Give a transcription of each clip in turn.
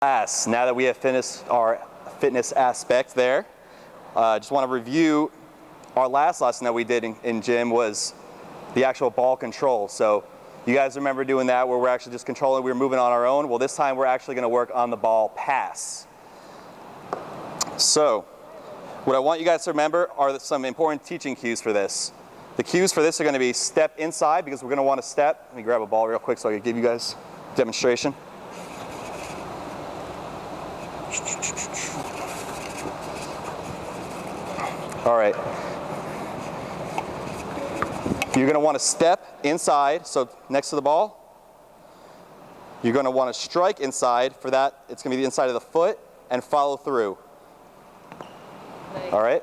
Class, now that we have finished our fitness aspect there, just want to review our last lesson that we did in gym was the actual ball control. So you guys remember doing that where we're actually just controlling, we were moving on our own. Well, this time we're actually going to work on the ball pass. So what I want you guys to remember are some important teaching cues for this. The cues for this are going to be step inside, because we're going to want to step. Let me grab a ball real quick so I can give you guys a demonstration. All right. You're going to want to step inside, so next to the ball. You're going to want to strike inside. For that, it's going to be the inside of the foot, and follow through. All right?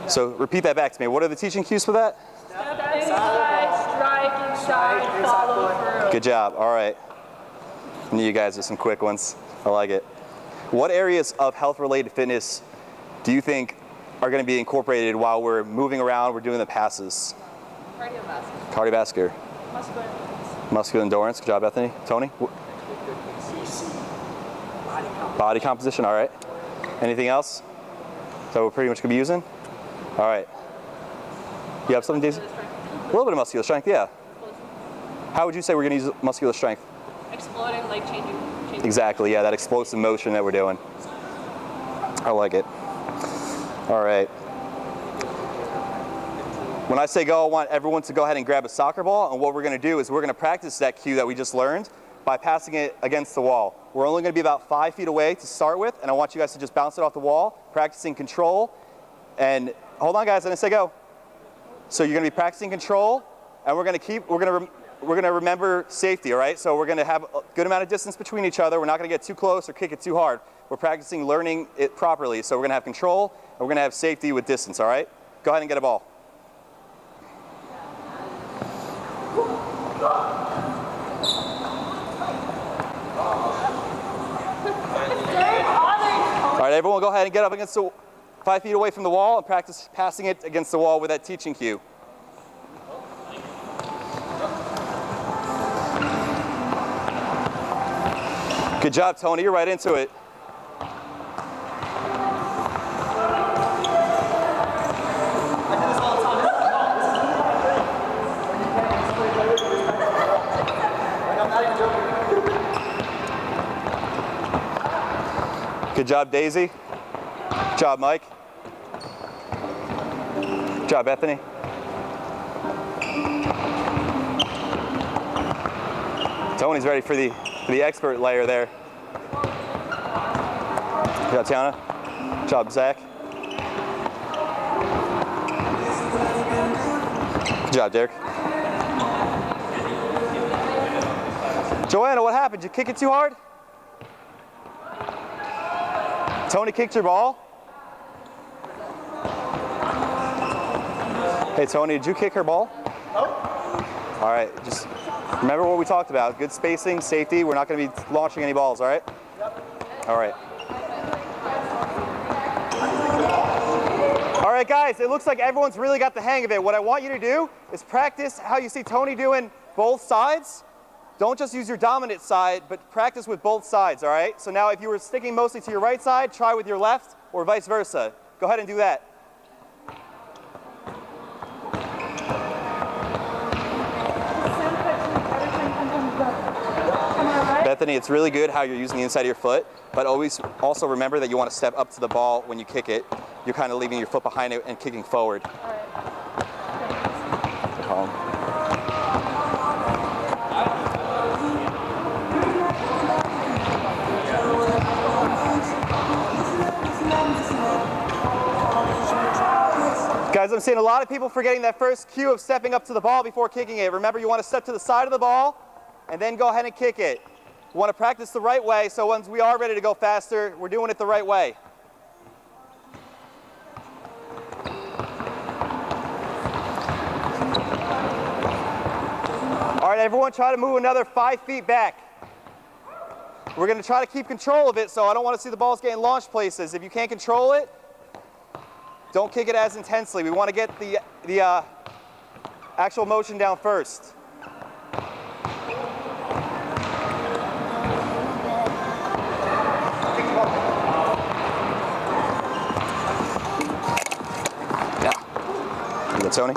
So repeat that back to me. What are the teaching cues for that? Step inside, strike inside, follow through. Good job. All right. I knew you guys are some quick ones. I like it. What areas of health-related fitness do you think are going to be incorporated while we're moving around, we're doing the passes? Cardiovascular. Cardiovascular. Muscular endurance. Muscular endurance. Good job, Bethany. Tony? Body composition. All right. Anything else? So we're pretty much going to be using? All right. You have something, Daisy? A little bit of muscular strength, yeah. How would you say we're going to use muscular strength? Exploding, like changing. Exactly, yeah, that explosive motion that we're doing. I like it. All right. When I say go, I want everyone to go ahead and grab a soccer ball, and what we're going to do is we're going to practice that cue that we just learned by passing it against the wall. We're only going to be about 5 feet away to start with, and I want you guys to just bounce it off the wall, practicing control. And hold on, guys, I didn't say go. So you're going to be practicing control, and we're going to remember safety, all right? So we're going to have a good amount of distance between each other. We're not going to get too close or kick it too hard. We're practicing learning it properly. So we're going to have control, and we're going to have safety with distance, all right? Go ahead and get a ball. All right, everyone go ahead and get up against the 5 feet away from the wall and practice passing it against the wall with that teaching cue. Good job, Tony. You're right into it. Good job, Daisy. Good job, Mike. Good job, Bethany. Tony's ready for the expert layer there. Good job, Tiana. Good job, Zach. Good job, Derek. Joanna, what happened? Did you kick it too hard? Tony kicked your ball. Hey, Tony, did you kick her ball? No. All right, just remember what we talked about. Good spacing, safety. We're not going to be launching any balls, all right? Yep. All right. All right, guys, it looks like everyone's really got the hang of it. What I want you to do is practice how you see Tony doing both sides. Don't just use your dominant side, but practice with both sides, all right? So now if you were sticking mostly to your right side, try with your left or vice versa. Go ahead and do that. Bethany, it's really good how you're using the inside of your foot, but always also remember that you want to step up to the ball when you kick it. You're kind of leaving your foot behind it and kicking forward. All right. Guys, I'm seeing a lot of people forgetting that first cue of stepping up to the ball before kicking it. Remember, you want to step to the side of the ball and then go ahead and kick it. You want to practice the right way, so once we are ready to go faster, we're doing it the right way. All right, everyone, try to move another 5 feet back. We're going to try to keep control of it, so I don't want to see the balls getting launched places. If you can't control it, don't kick it as intensely. We want to get the actual motion down first. Good, Tony.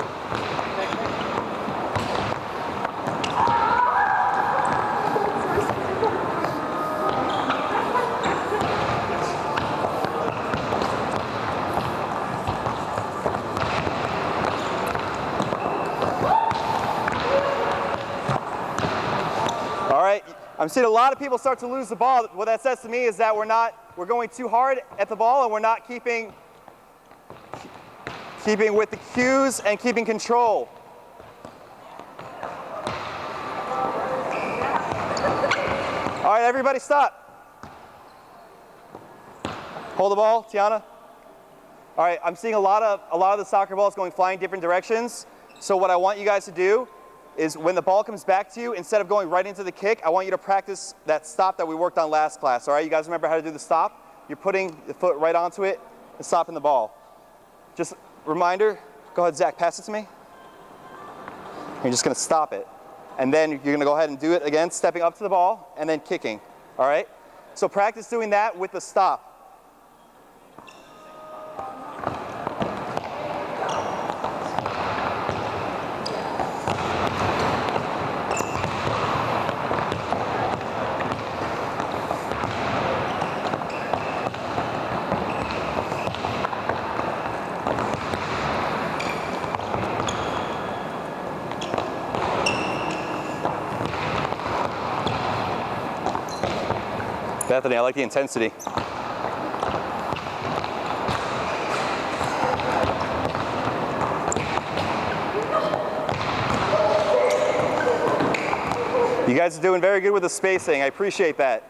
All right, I'm seeing a lot of people start to lose the ball. What that says to me is that we're going too hard at the ball and we're not keeping with the cues and keeping control. All right, everybody stop. Hold the ball, Tiana. All right, I'm seeing a lot of the soccer balls going flying different directions. So what I want you guys to do is when the ball comes back to you, instead of going right into the kick, I want you to practice that stop that we worked on last class. All right, you guys remember how to do the stop? You're putting the foot right onto it and stopping the ball. Just reminder, go ahead, Zach, pass it to me. You're just gonna stop it. And then you're gonna go ahead and do it again, stepping up to the ball and then kicking, all right? So practice doing that with the stop. Bethany, I like the intensity. You guys are doing very good with the spacing. I appreciate that.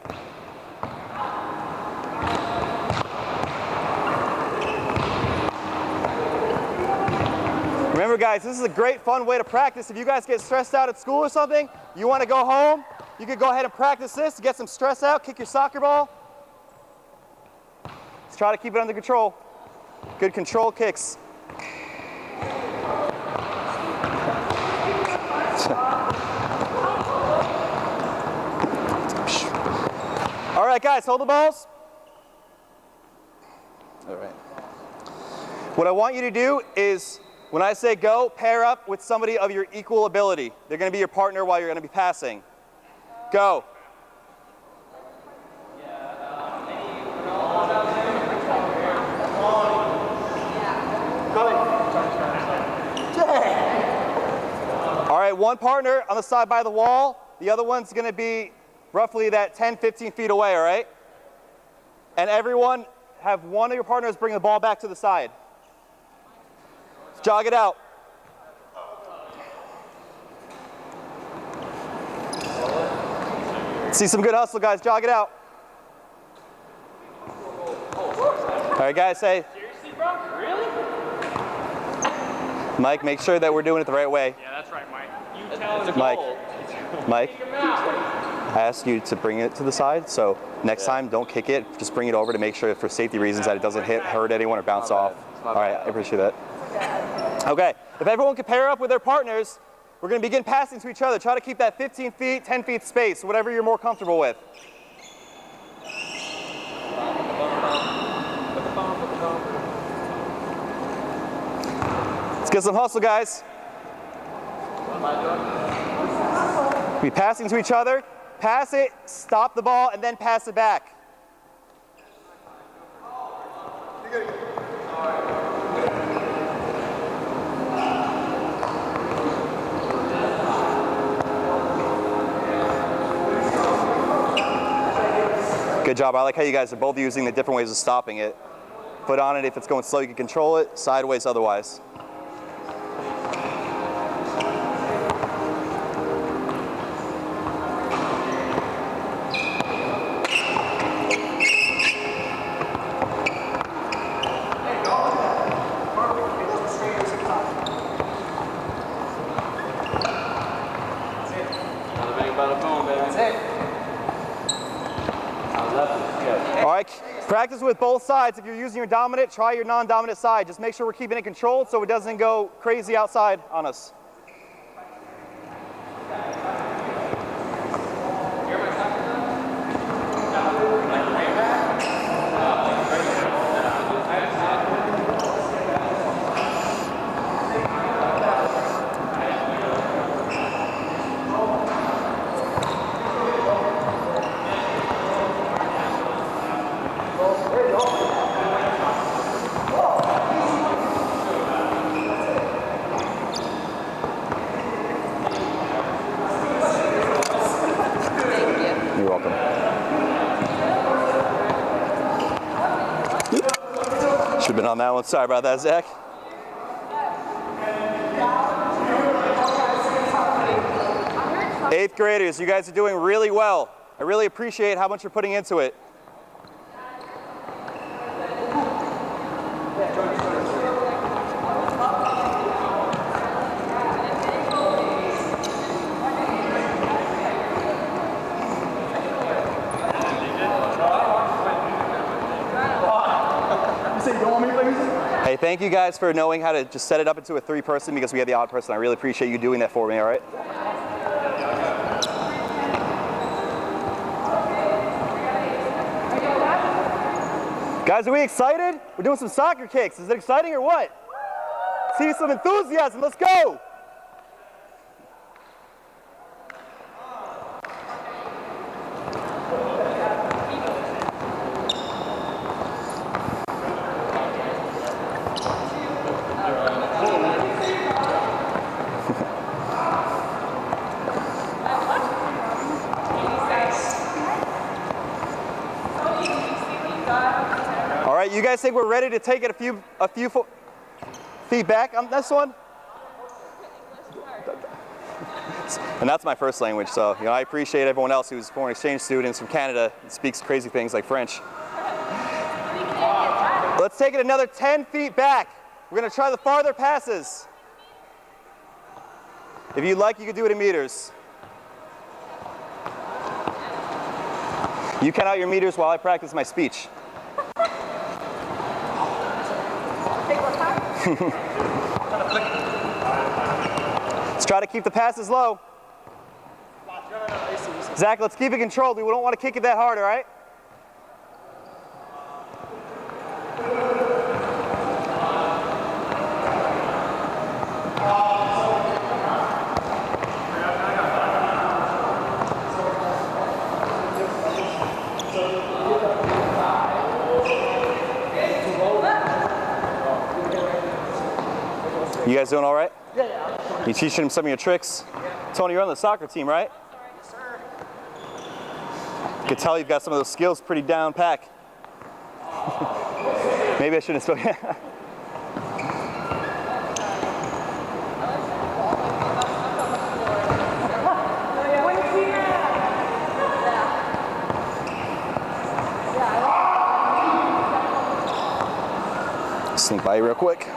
Remember guys, this is a great fun way to practice. If you guys get stressed out at school or something, you want to go home, you could go ahead and practice this to get some stress out, kick your soccer ball. Let's try to keep it under control. Good control kicks. All right, guys, hold the balls. All right. What I want you to do is, when I say go, pair up with somebody of your equal ability. They're going to be your partner while you're going to be passing. Go. All right, one partner on the side by the wall. The other one's going to be roughly that 10, 15 feet away, all right? And everyone have one of your partners bring the ball back to the side. Jog it out. See some good hustle, guys. Jog it out. All right, guys, say. Seriously, bro? Really? Mike, make sure that we're doing it the right way. Yeah, that's right, Mike. You tell him. Mike, I asked you to bring it to the side, so next time don't kick it. Just bring it over to make sure for safety reasons that it doesn't hurt anyone or bounce off. All right, I appreciate that. Okay, if everyone can pair up with their partners, we're going to begin passing to each other. Try to keep that 15 feet, 10 feet space, whatever you're more comfortable with. Let's get some hustle, guys. Be passing to each other. Pass it, stop the ball, and then pass it back. Good job. I like how you guys are both using the different ways of stopping it. Foot on it if it's going slow, you can control it. Sideways otherwise. All right, practice with both sides. If you're using your dominant, try your non-dominant side. Just make sure we're keeping it controlled so it doesn't go crazy outside on us. Should have been on that one. Sorry about that, Zach. Eighth graders, you guys are doing really well. I really appreciate how much you're putting into it. Hey, thank you guys for knowing how to just set it up into a three-person because we had the odd person. I really appreciate you doing that for me, all right? Guys, are we excited? We're doing some soccer kicks. Is it exciting or what? See some enthusiasm. Let's go. You guys think we're ready to take it a few feet back on this one? And that's my first language, so I appreciate everyone else who's foreign exchange students from Canada and speaks crazy things like French. Let's take it another 10 feet back. We're going to try the farther passes. If you'd like, you can do it in meters. You count out your meters while I practice my speech. Let's try to keep the passes low. Zach, let's keep it controlled. We don't want to kick it that hard, all right? You guys doing all right? Yeah. You teaching him some of your tricks? Yeah. Tony, you're on the soccer team, right? Yes, sir. You can tell you've got some of those skills pretty down pack. Maybe I shouldn't have spoken. Sneak by you real quick.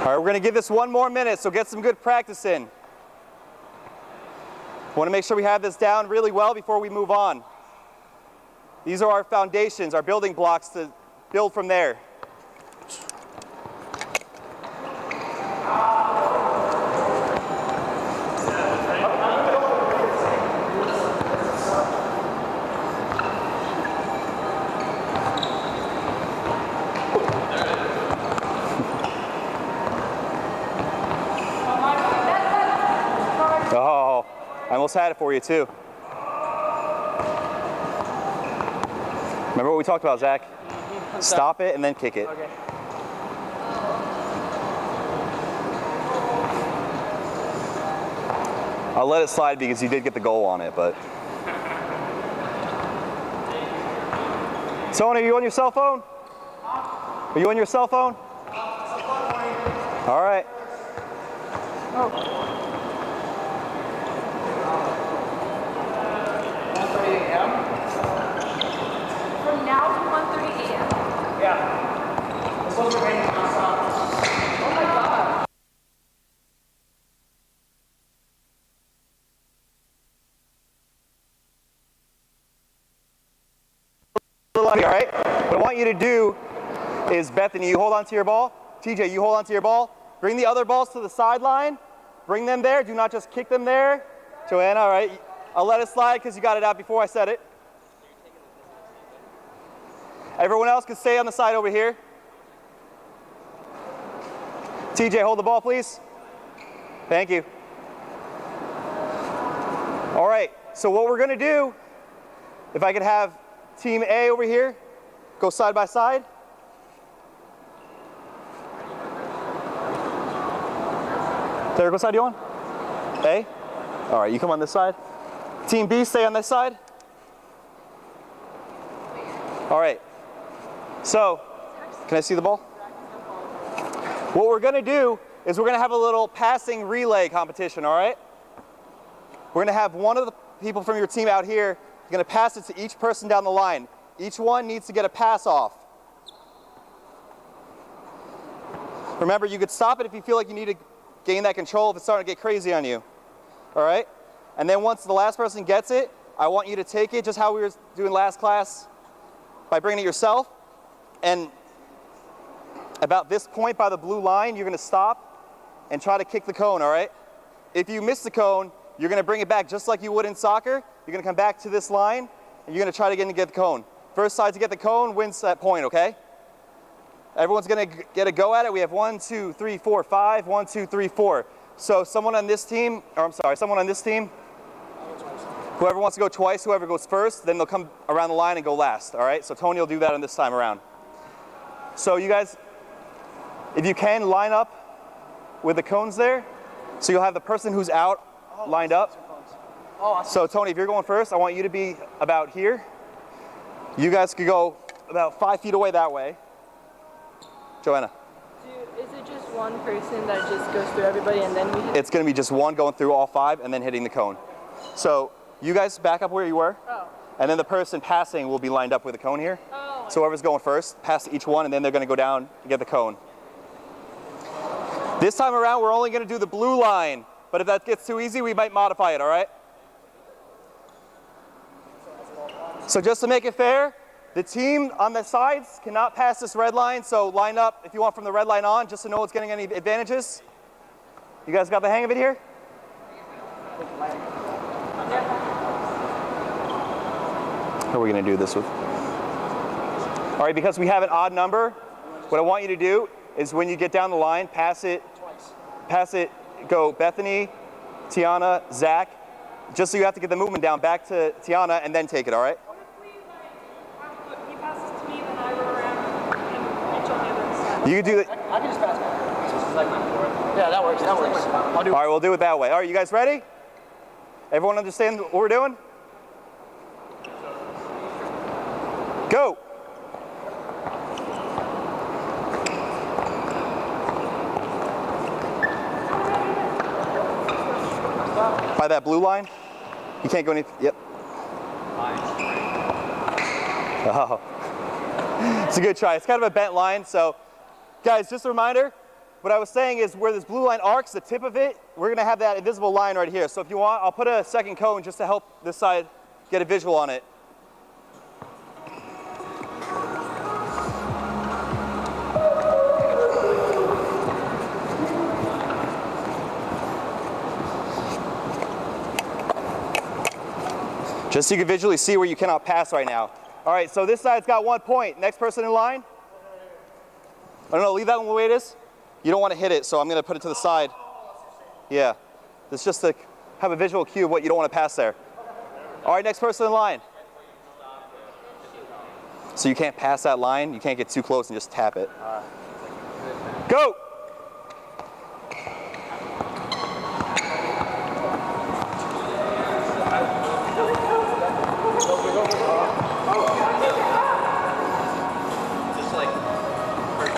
We're going to give this one more minute, so get some good practice in. Want to make sure we have this down really well before we move on. These are our foundations, our building blocks to build from there. Oh, I almost had it for you too. Remember what we talked about, Zach? Stop it and then kick it. Okay. I'll let it slide because you did get the goal on it, but. Tony, are you on your cell phone? Are you on your cell phone? All right. Oh. 1:30 a.m. From now to 1:30 a.m. Yeah. It's supposed to rain nonstop. Oh my God. All right? What I want you to do is, Bethany, you hold on to your ball. TJ, you hold on to your ball. Bring the other balls to the sideline. Bring them there. Do not just kick them there. Joanna, all right. I'll let it slide because you got it out before I said it. Everyone else can stay on the side over here. TJ, hold the ball, please. Thank you. All right, so what we're gonna do, if I could have team A over here, go side by side. Derek, what side do you on? A? All right, you come on this side. Team B, stay on this side. All right, so, can I see the ball? What we're gonna do is we're gonna have a little passing relay competition, all right? We're gonna have one of the people from your team out here, you're gonna pass it to each person down the line. Each one needs to get a pass off. Remember, you could stop it if you feel like you need to gain that control if it's starting to get crazy on you, all right? And then once the last person gets it, I want you to take it just how we were doing last class by bringing it yourself. And about this point by the blue line, you're gonna stop and try to kick the cone, all right? If you miss the cone, you're gonna bring it back just like you would in soccer. You're gonna come back to this line, and you're gonna try to get the cone. First side to get the cone wins that point, okay? Everyone's gonna get a go at it. We have 1, 2, 3, 4, 5, 1, 2, 3, 4. So someone on this team, whoever wants to go twice, whoever goes first, then they'll come around the line and go last, all right? So Tony will do that on this time around. So you guys, if you can, line up with the cones there. So you'll have the person who's out lined up. So Tony, if you're going first, I want you to be about here. You guys could go about 5 feet away that way. Joanna. Is it just one person that just goes through everybody and then we hit? It's going to be just one going through all 5 and then hitting the cone. So you guys back up where you were. Oh. And then the person passing will be lined up with the cone here. Oh. So whoever's going first, pass to each one, and then they're going to go down and get the cone. This time around, we're only going to do the blue line. But if that gets too easy, we might modify it, all right? So just to make it fair, the team on the sides cannot pass this red line, so line up if you want from the red line on, just to know it's getting any advantages. You guys got the hang of it here? Who are we going to do this with? All right, because we have an odd number, what I want you to do is when you get down the line, pass it, go Bethany, Tiana, Zach, just so you have to get the movement down back to Tiana and then take it, all right? What if we, he passes to me, then I go around and reach on the other side? You can do it. I can just pass back. This is like my floor. Yeah, that works. I'll do All right, we'll do it that way. All right, you guys ready? Everyone understand what we're doing? Go. By that blue line? You can't go any, yep. Oh. It's a good try. It's kind of a bent line, so guys, just a reminder, what I was saying is where this blue line arcs, the tip of it, we're gonna have that invisible line right here. So if you want, I'll put a second cone just to help this side get a visual on it. Just so you can visually see where you cannot pass right now. All right, so this side's got 1 point. Next person in line? Oh no, leave that one the way it is. You don't want to hit it, so I'm going to put it to the side. Yeah, it's just to have a visual cue of what you don't want to pass there. All right, next person in line. So you can't pass that line. You can't get too close and just tap it. Go!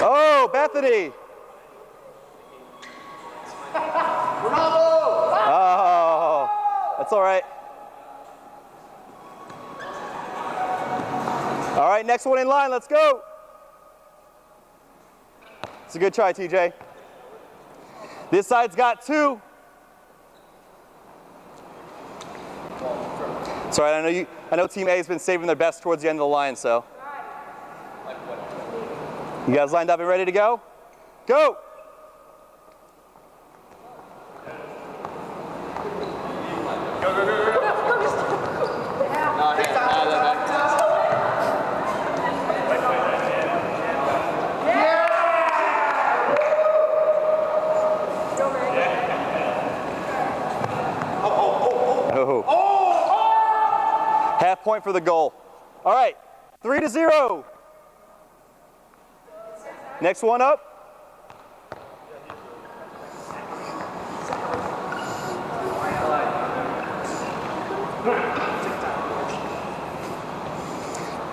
Oh, Bethany! Oh, that's all right. All right, next one in line, let's go. It's a good try, TJ. This side's got 2. It's all right, I know Team A has been saving their best towards the end of the line, so. You guys lined up and ready to go? Go! point for the goal. All right, 3-0. Next one up.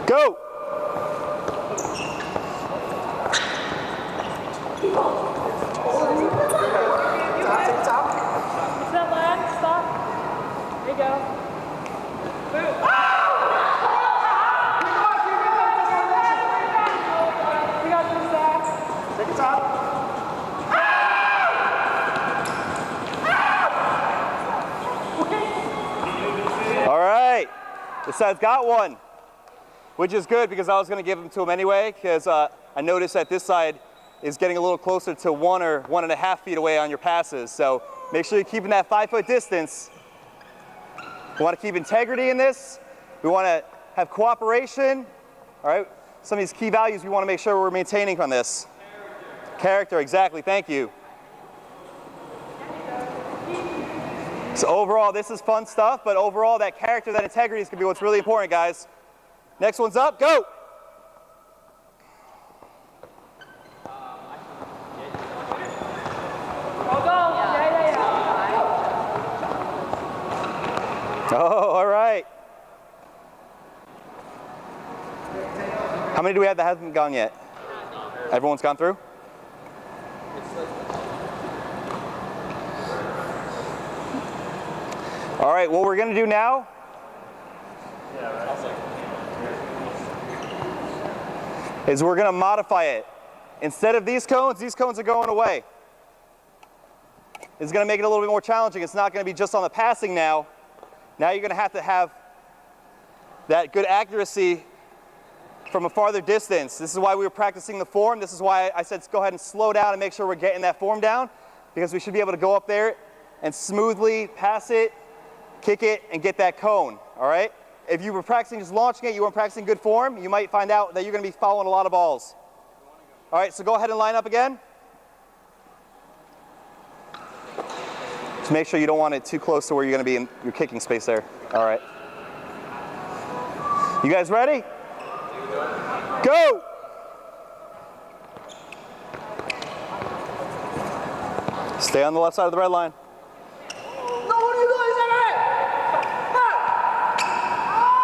Go. Set line, stop. There you go. Boom. We got this, Zach. Take it top. All right, this side's got one, which is good because I was going to give them to him anyway because I noticed that this side is getting a little closer to 1 or 1.5 feet away on your passes. So make sure you're keeping that 5-foot distance. We want to keep integrity in this. We want to have cooperation. All right, some of these key values we want to make sure we're maintaining from this. Character, exactly, thank you. So overall, this is fun stuff, but overall, that character, that integrity is going to be what's really important, guys. Next one's up, go! Oh, all right. How many do we have that hasn't gone yet? Everyone's gone through? All right, what we're going to do now is we're going to modify it. Instead of these cones are going away. It's going to make it a little bit more challenging. It's not going to be just on the passing now. Now you're going to have that good accuracy from a farther distance. This is why we were practicing the form. This is why I said go ahead and slow down and make sure we're getting that form down, because we should be able to go up there and smoothly pass it, kick it, and get that cone, all right? If you were practicing just launching it, you weren't practicing good form, you might find out that you're going to be following a lot of balls. All right, so go ahead and line up again. Just make sure you don't want it too close to where you're going to be in your kicking space there. All right. You guys ready? Go! Stay on the left side of the red line.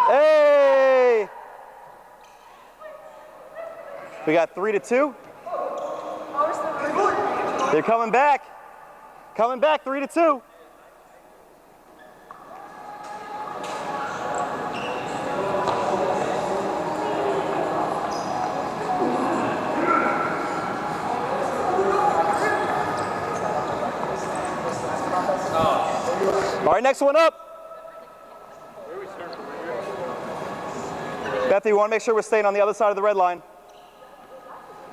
Hey! We got 3-2. They're coming back. Coming back, 3-2. All right, next one up. Bethany, we want to make sure we're staying on the other side of the red line.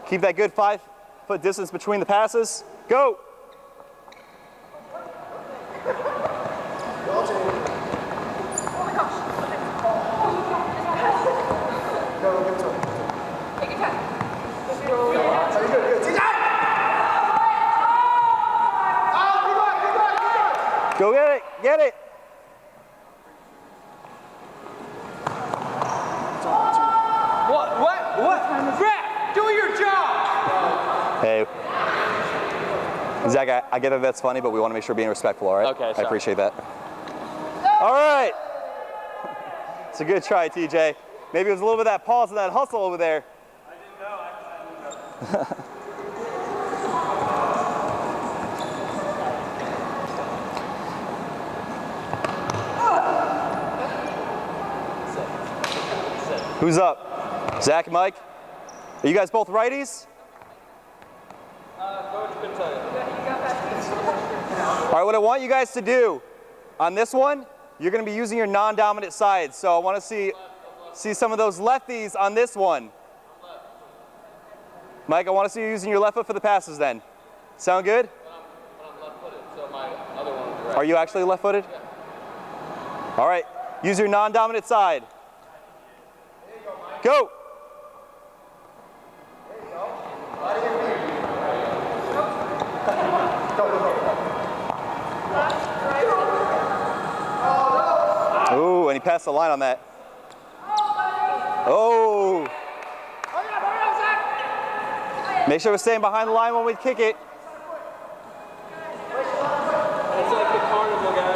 Keep that good 5-foot distance between the passes. Go. Go get it, get it. What? Brett, do your job! Hey. Zach, I get that that's funny, but we want to make sure we're being respectful, all right? Okay, I appreciate that. All right. It's a good try, TJ. Maybe it was a little bit of that pause and that hustle over there. I didn't know. Who's up? Zach and Mike? Are you guys both righties? Coach can tell you. All right, what I want you guys to do on this one, you're going to be using your non-dominant side. So I want to see some of those lefties on this one. Mike, I want to see you using your left foot for the passes then. Sound good? But I'm left-footed, so my other one will be right. Are you actually left-footed? Yeah. All right, use your non-dominant side. Go. Ooh, and he passed the line on that. Make sure we're staying behind the line when we kick it. It's like the carnival, guys.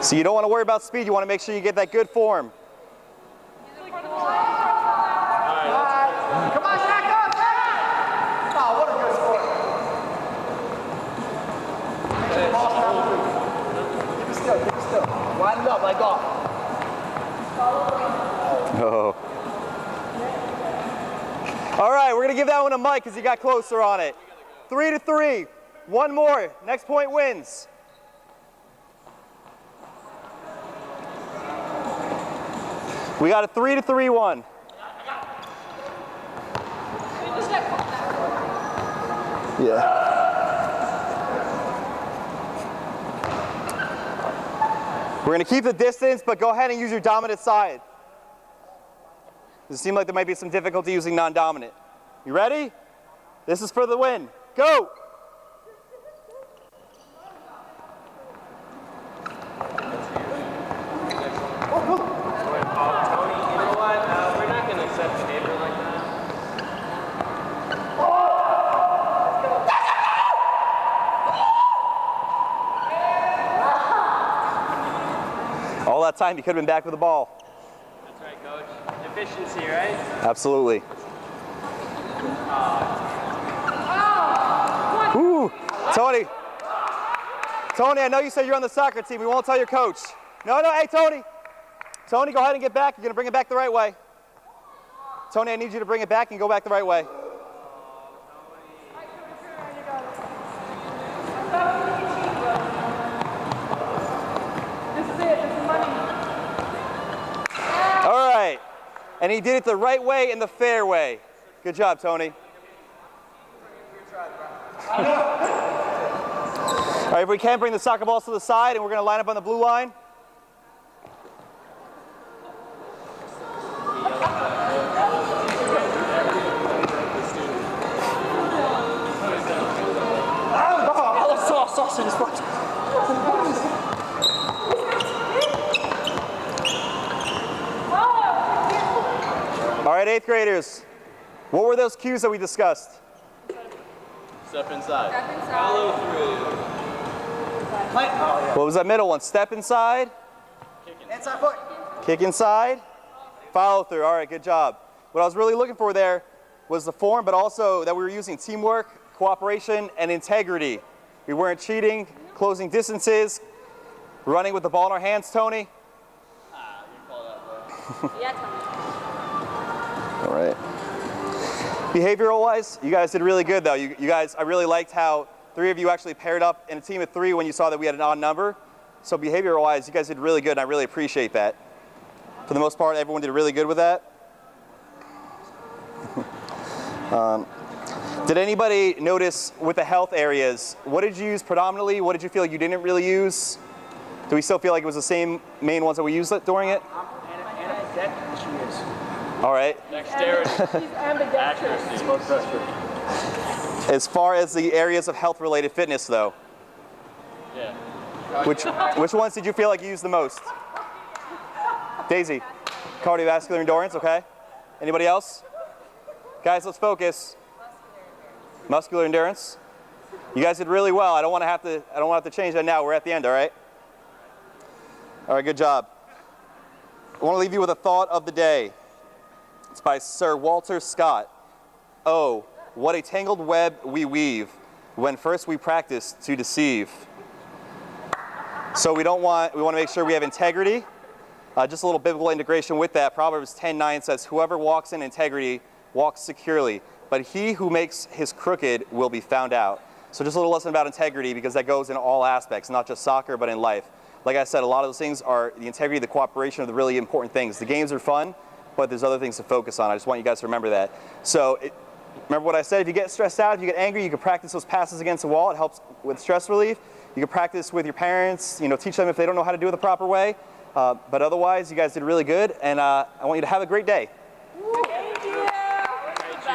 So you don't want to worry about speed. You want to make sure you get that good form. Come on, Jack, go, Jack! Oh, what a good sport. Make sure the ball's coming through. Keep it still, keep it still. Wind it up, like golf. Oh. All right, we're going to give that one to Mike because he got closer on it. 3-3. One more. Next point wins. We got a 3-3 one. Yeah. We're going to keep the distance, but go ahead and use your dominant side. Does it seem like there might be some difficulty using non-dominant? You ready? This is for the win. Go! We're not going to accept behavior like that. All that time, you could have been back with the ball. That's right, coach. Efficiency, right? Absolutely. Ooh, Tony. Tony, I know you said you're on the soccer team. We won't tell your coach. No, hey, Tony. Tony, go ahead and get back. You're going to bring it back the right way. Tony, I need you to bring it back and go back the right way. All right. And he did it the right way and the fair way. Good job, Tony. All right, if we can, bring the soccer balls to the side, and we're going to line up on the blue line. Sauce in his butt. All right, 8th graders. What were those cues that we discussed? Step inside. Follow through. What was that middle one? Step inside. Inside foot. Kick inside. Follow through. All right, good job. What I was really looking for there was the form, but also that we were using teamwork, cooperation, and integrity. We weren't cheating, closing distances, running with the ball in our hands, Tony. You call that, bro. Yeah, Tony. All right. Behavioral-wise, you guys did really good, though. You guys, I really liked how 3 of you actually paired up in a team of 3 when you saw that we had an odd number. So behavioral-wise, you guys did really good, and I really appreciate that. For the most part, everyone did really good with that. Did anybody notice with the health areas, what did you use predominantly? What did you feel like you didn't really use? Do we still feel like it was the same main ones that we used during it? All right. Dexterity. He's ambidextrous. Accuracy. As far as the areas of health-related fitness, though, Yeah. which ones did you feel like you used the most? Daisy, cardiovascular endurance, okay. Anybody else? Guys, let's focus. Muscular endurance. You guys did really well. I don't want to have to change that now. We're at the end, all right? All right, good job. I want to leave you with a thought of the day. It's by Sir Walter Scott. Oh, what a tangled web we weave when first we practice to deceive. So we want to make sure we have integrity. Just a little biblical integration with that. Proverbs 10:9 says, "Whoever walks in integrity walks securely, but he who makes his crooked will be found out." So just a little lesson about integrity, because that goes in all aspects, not just soccer, but in life. Like I said, a lot of those things are the integrity, the cooperation are the really important things. The games are fun, but there's other things to focus on. I just want you guys to remember that. So remember what I said, if you get stressed out, if you get angry, you can practice those passes against the wall. It helps with stress relief. You can practice with your parents, teach them if they don't know how to do it the proper way. But otherwise, you guys did really good, and I want you to have a great day.